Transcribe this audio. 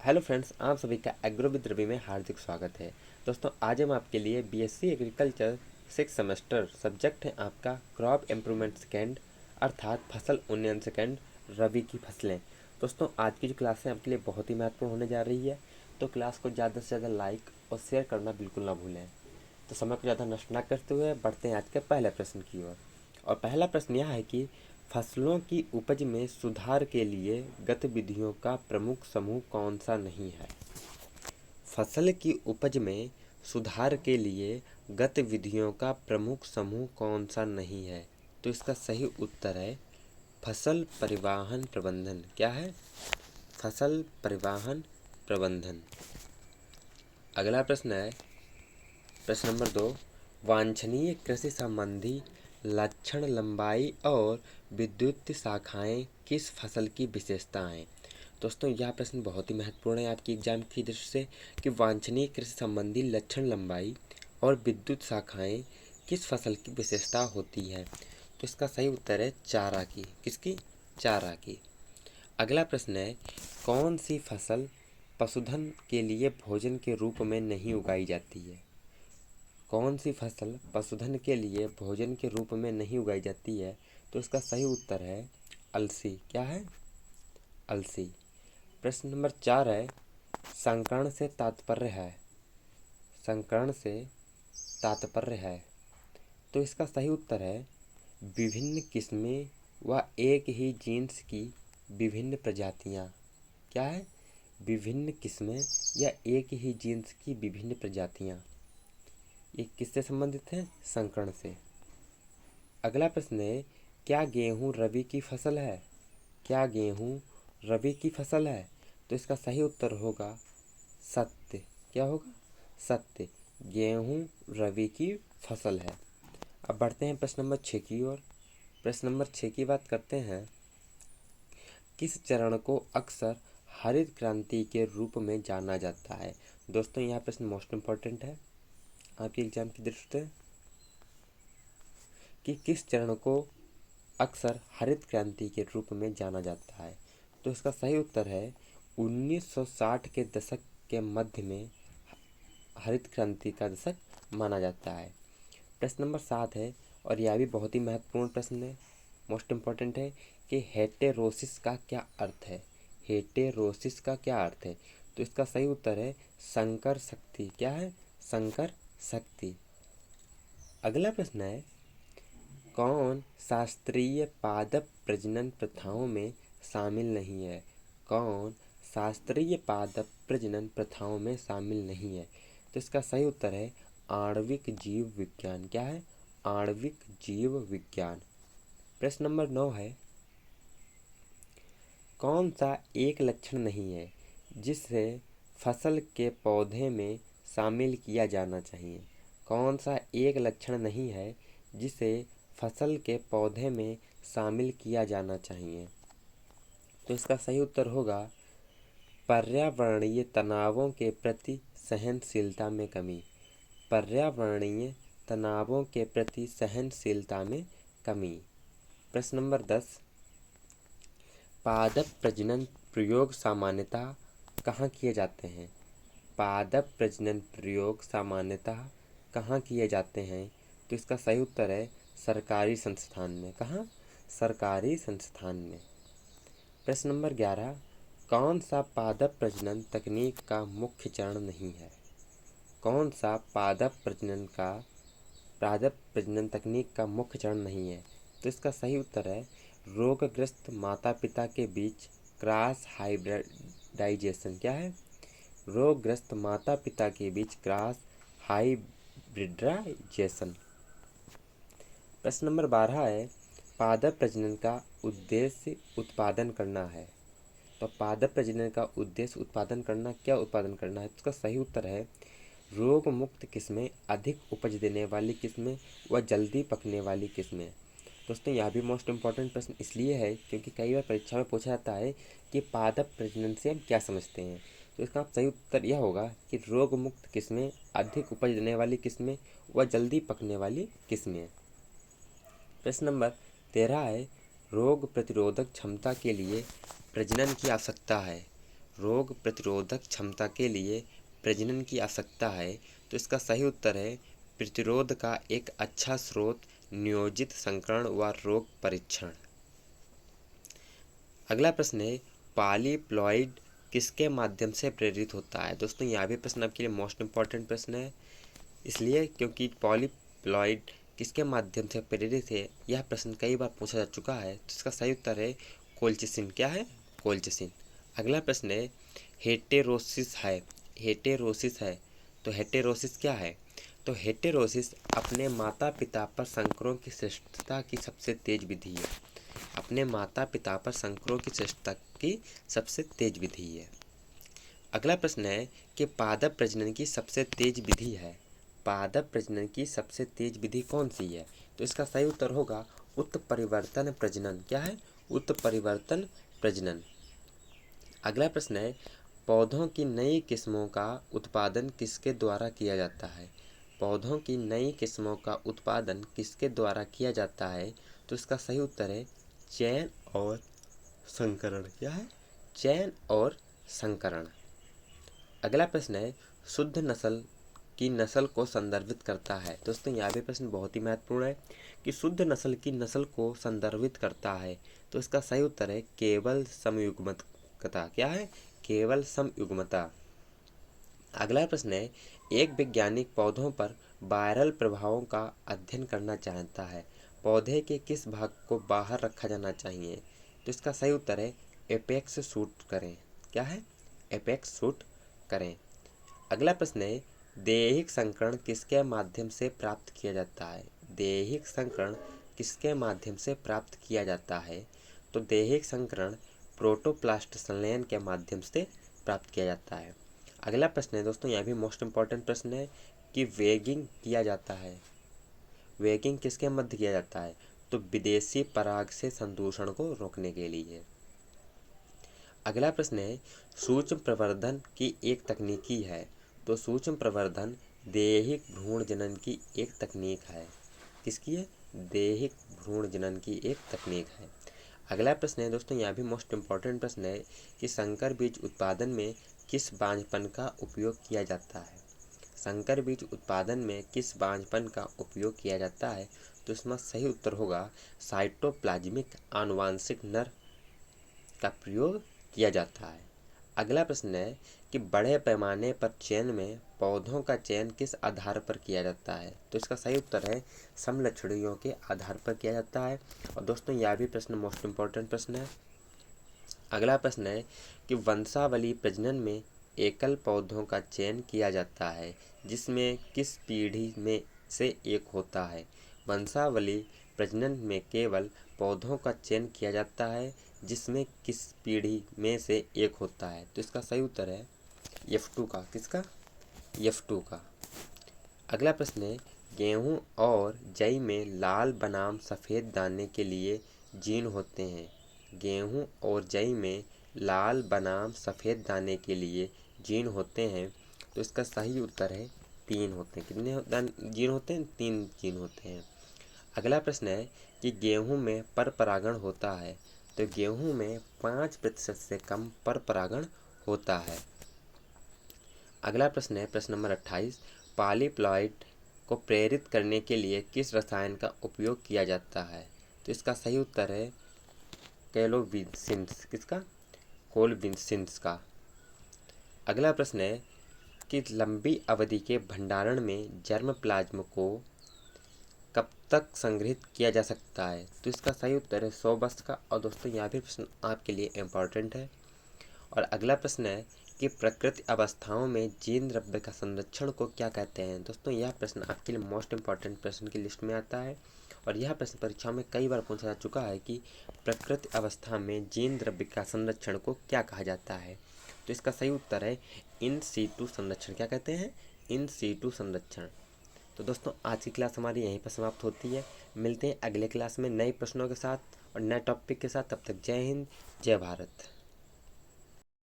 Hello friends, आप सभी का एग्रो विद रवि में हार्दिक स्वागत है। दोस्तों, आज हम आपके लिए बीएससी एग्रीकल्चर 6 सेमेस्टर सब्जेक्ट है आपका क्रॉप इम्प्रूवमेंट सेकेंड अर्थात फसल उन्नयन सेकेंड रबी की फसलें। दोस्तों, आज की जो क्लास है आपके लिए बहुत ही महत्वपूर्ण होने जा रही है, तो क्लास को ज़्यादा से ज़्यादा लाइक और शेयर करना बिल्कुल ना भूलें। तो समय को ज़्यादा नष्ट ना करते हुए बढ़ते हैं आज के पहले प्रश्न की ओर। और पहला प्रश्न यह है कि फसलों की उपज में सुधार के लिए गतिविधियों का प्रमुख समूह कौन सा नहीं है। फसल की उपज में सुधार के लिए गतिविधियों का प्रमुख समूह कौन सा नहीं है। तो इसका सही उत्तर है फसल परिवहन प्रबंधन। क्या है? फसल परिवहन प्रबंधन। अगला प्रश्न है प्रश्न नंबर 2, वांछनीय कृषि संबंधी लक्षण, लंबाई और विद्युत शाखाएं किस फसल की विशेषताएं। दोस्तों, यह प्रश्न बहुत ही महत्वपूर्ण है आपकी एग्जाम की दृष्टि से कि वांछनीय कृषि संबंधी लक्षण, लंबाई और विद्युत शाखाएं किस फसल की विशेषता होती है। तो इसका सही उत्तर है चारा की। किसकी? चारा की। अगला प्रश्न है कौन सी फसल पशुधन के लिए भोजन के रूप में नहीं उगाई जाती है। कौन सी फसल पशुधन के लिए भोजन के रूप में नहीं उगाई जाती है। तो इसका सही उत्तर है अलसी। क्या है? अलसी। प्रश्न नंबर 4 है संकरण से तात्पर्य है। संकरण से तात्पर्य है। तो इसका सही उत्तर है विभिन्न किस्में व एक ही जीन्स की विभिन्न प्रजातियां। क्या है? विभिन्न किस्में या एक ही जीन्स की विभिन्न प्रजातियां। ये किससे संबंधित है? संकरण से। अगला प्रश्न है क्या गेहूं रबी की फसल है। क्या गेहूं रबी की फसल है। तो इसका सही उत्तर होगा सत्य। क्या होगा? सत्य। गेहूं रबी की फसल है। अब बढ़ते हैं प्रश्न नंबर 6 की ओर। प्रश्न नंबर 6 की बात करते हैं किस चरण को अक्सर हरित क्रांति के रूप में जाना जाता है। दोस्तों, यह प्रश्न मोस्ट इम्पोर्टेंट है आपके एग्जाम की दृष्टि से कि किस चरण को अक्सर हरित क्रांति के रूप में जाना जाता है। तो इसका सही उत्तर है 1960 के दशक के मध्य में हरित क्रांति का दशक माना जाता है। प्रश्न नंबर 7 है और यह भी बहुत ही महत्वपूर्ण प्रश्न है, मोस्ट इम्पॉर्टेंट है कि हेटेरोसिस का क्या अर्थ है। हेटेरोसिस का क्या अर्थ है। तो इसका सही उत्तर है संकर शक्ति। क्या है? संकर शक्ति। अगला प्रश्न है कौन शास्त्रीय पादप प्रजनन प्रथाओं में शामिल नहीं है। कौन शास्त्रीय पादप प्रजनन प्रथाओं में शामिल नहीं है। तो इसका सही उत्तर है आणविक जीव विज्ञान। क्या है? आणविक जीव विज्ञान। प्रश्न नंबर 9 है कौन सा एक लक्षण नहीं है जिसे फसल के पौधे में शामिल किया जाना चाहिए। कौन सा एक लक्षण नहीं है जिसे फसल के पौधे में शामिल किया जाना चाहिए। तो इसका सही उत्तर होगा पर्यावरणीय तनावों के प्रति सहनशीलता में कमी। पर्यावरणीय तनावों के प्रति सहनशीलता में कमी। प्रश्न नंबर 10 पादप प्रजनन प्रयोग सामान्यतः कहाँ किए जाते हैं। पादप प्रजनन प्रयोग सामान्यतः कहाँ किए जाते हैं। तो इसका सही उत्तर है सरकारी संस्थान में। कहाँ? सरकारी संस्थान में। प्रश्न नंबर 11 कौन सा पादप प्रजनन तकनीक का मुख्य चरण नहीं है। कौन सा पादप प्रजनन तकनीक का मुख्य चरण नहीं है। तो इसका सही उत्तर है रोगग्रस्त माता पिता के बीच क्रॉस हाइब्रिडाइजेशन। क्या है? रोगग्रस्त माता पिता के बीच क्रॉस हाइब्रिडाइजेशन। प्रश्न नंबर 12 है पादप प्रजनन का उद्देश्य उत्पादन करना है। तो पादप प्रजनन का उद्देश्य उत्पादन करना, क्या उत्पादन करना है। इसका सही उत्तर है रोग मुक्त किस्में, अधिक उपज देने वाली किस्में व जल्दी पकने वाली किस्में। दोस्तों, यह भी मोस्ट इम्पॉर्टेंट प्रश्न इसलिए है क्योंकि कई बार परीक्षा में पूछा जाता है कि पादप प्रजनन से हम क्या समझते हैं। तो इसका सही उत्तर यह होगा कि रोग मुक्त किस्में, अधिक उपज देने वाली किस्में व जल्दी पकने वाली किस्में। प्रश्न नंबर 13 है रोग प्रतिरोधक क्षमता के लिए प्रजनन की आवश्यकता है। रोग प्रतिरोधक क्षमता के लिए प्रजनन की आवश्यकता है? तो इसका सही उत्तर है प्रतिरोध का एक अच्छा स्रोत नियोजित संकरण व रोग परीक्षण। अगला प्रश्न है पॉलीप्लॉइड किसके माध्यम से प्रेरित होता है? दोस्तों यह भी प्रश्न आपके लिए मोस्ट इम्पॉर्टेंट प्रश्न है, इसलिए क्योंकि पॉलीप्लॉइड किसके माध्यम से प्रेरित है यह प्रश्न कई बार पूछा जा चुका है। तो इसका सही उत्तर है कोलचिसिन। क्या है? कोलचिसिन। अगला प्रश्न है हेटेरोसिस है, हेटेरोसिस है तो हेटेरोसिस क्या है? तो हेटेरोसिस अपने माता पिता पर संकरों की श्रेष्ठता की सबसे तेज विधि है। अपने माता पिता पर संकरों की श्रेष्ठता की सबसे तेज विधि है। अगला प्रश्न है कि पादप प्रजनन की सबसे तेज विधि है, पादप प्रजनन की सबसे तेज विधि कौन सी है? तो इसका सही उत्तर होगा उत्परिवर्तन प्रजनन। क्या है? उत्परिवर्तन प्रजनन। अगला प्रश्न है पौधों की नई किस्मों का उत्पादन किसके द्वारा किया जाता है? पौधों की नई किस्मों का उत्पादन किसके द्वारा किया जाता है? तो इसका सही उत्तर है चयन और संकरण। क्या है? चयन और संकरण। अगला प्रश्न है शुद्ध नस्ल की नस्ल को संदर्भित करता है। दोस्तों यह भी प्रश्न बहुत ही महत्वपूर्ण है कि शुद्ध नस्ल की नस्ल को संदर्भित करता है। तो इसका सही उत्तर है केवल समयुग्मता। क्या है? केवल समयुग्मता। अगला प्रश्न है एक वैज्ञानिक पौधों पर वायरल प्रभावों का अध्ययन करना चाहता है, पौधे के किस भाग को बाहर रखा जाना चाहिए? तो इसका सही उत्तर है एपेक्स शूट करें। क्या है? एपेक्स शूट करें। अगला प्रश्न है दैहिक संकरण किसके माध्यम से प्राप्त किया जाता है? दैहिक संकरण किसके माध्यम से प्राप्त किया जाता है? तो दैहिक संकरण प्रोटोप्लास्ट संलयन के माध्यम से प्राप्त किया जाता है। अगला प्रश्न है दोस्तों यह भी मोस्ट इम्पॉर्टेंट प्रश्न है कि वेगिंग किया जाता है, वेगिंग किसके मध्य किया जाता है? तो विदेशी पराग से संदूषण को रोकने के लिए। अगला प्रश्न है सूक्ष्म प्रवर्धन की एक तकनीकी है। तो सूक्ष्म प्रवर्धन दैहिक भ्रूण जनन की एक तकनीक है। किसकी है? दैहिक भ्रूण जनन की एक तकनीक है। अगला प्रश्न है दोस्तों यह भी मोस्ट इम्पॉर्टेंट प्रश्न है कि संकर बीज उत्पादन में किस बांझपन का उपयोग किया जाता है? संकर बीज उत्पादन में किस बांझपन का उपयोग किया जाता है? तो इसमें सही उत्तर होगा साइटोप्लाज्मिक आनुवांशिक नर का प्रयोग किया जाता है। अगला प्रश्न है कि बड़े पैमाने पर चयन में पौधों का चयन किस आधार पर किया जाता है? तो इसका सही उत्तर है समलक्षणियों के आधार पर किया जाता है। और दोस्तों यह भी प्रश्न मोस्ट इम्पॉर्टेंट प्रश्न है। अगला प्रश्न है कि वंशावली प्रजनन में एकल पौधों का चयन किया जाता है जिसमें किस पीढ़ी में से एक होता है? वंशावली प्रजनन में केवल पौधों का चयन किया जाता है जिसमें किस पीढ़ी में से एक होता है? तो इसका सही उत्तर है F2 का। किसका? F2 का। अगला प्रश्न है गेहूं और जई में लाल बनाम सफ़ेद दाने के लिए जीन होते हैं। गेहूं और जई में लाल बनाम सफ़ेद दाने के लिए जीन होते हैं। तो इसका सही उत्तर है 3 होते हैं। कितने जीन होते हैं? 3 जीन होते हैं। अगला प्रश्न है कि गेहूं में पर परागण होता है। तो गेहूं में 5% से कम पर परागण होता है। अगला प्रश्न है प्रश्न नंबर 28 पॉलीप्लॉइड को प्रेरित करने के लिए किस रसायन का उपयोग किया जाता है? तो इसका सही उत्तर है कोलोबिसिन्स। किसका? कोलोबिसिन्स का। अगला प्रश्न है कि लंबी अवधि के भंडारण में जर्म प्लाज्म को कब तक संग्रहित किया जा सकता है? तो इसका सही उत्तर है 100 वर्ष का। और दोस्तों यहाँ भी प्रश्न आपके लिए इम्पॉर्टेंट है। और अगला प्रश्न है कि प्रकृति अवस्थाओं में जीन द्रव्य का संरक्षण को क्या कहते हैं? दोस्तों यह प्रश्न आपके लिए मोस्ट इम्पॉर्टेंट प्रश्न की लिस्ट में आता है। और यह प्रश्न परीक्षा में कई बार पूछा जा चुका है कि प्रकृति अवस्था में जीन द्रव्य का संरक्षण को क्या कहा जाता है? तो इसका सही उत्तर है इन सीटू संरक्षण। क्या कहते हैं? इन सीटू संरक्षण। तो दोस्तों आज की क्लास हमारी यहीं पर समाप्त होती है। मिलते हैं अगले क्लास में नए प्रश्नों के साथ और नए टॉपिक के साथ। तब तक जय हिंद, जय भारत।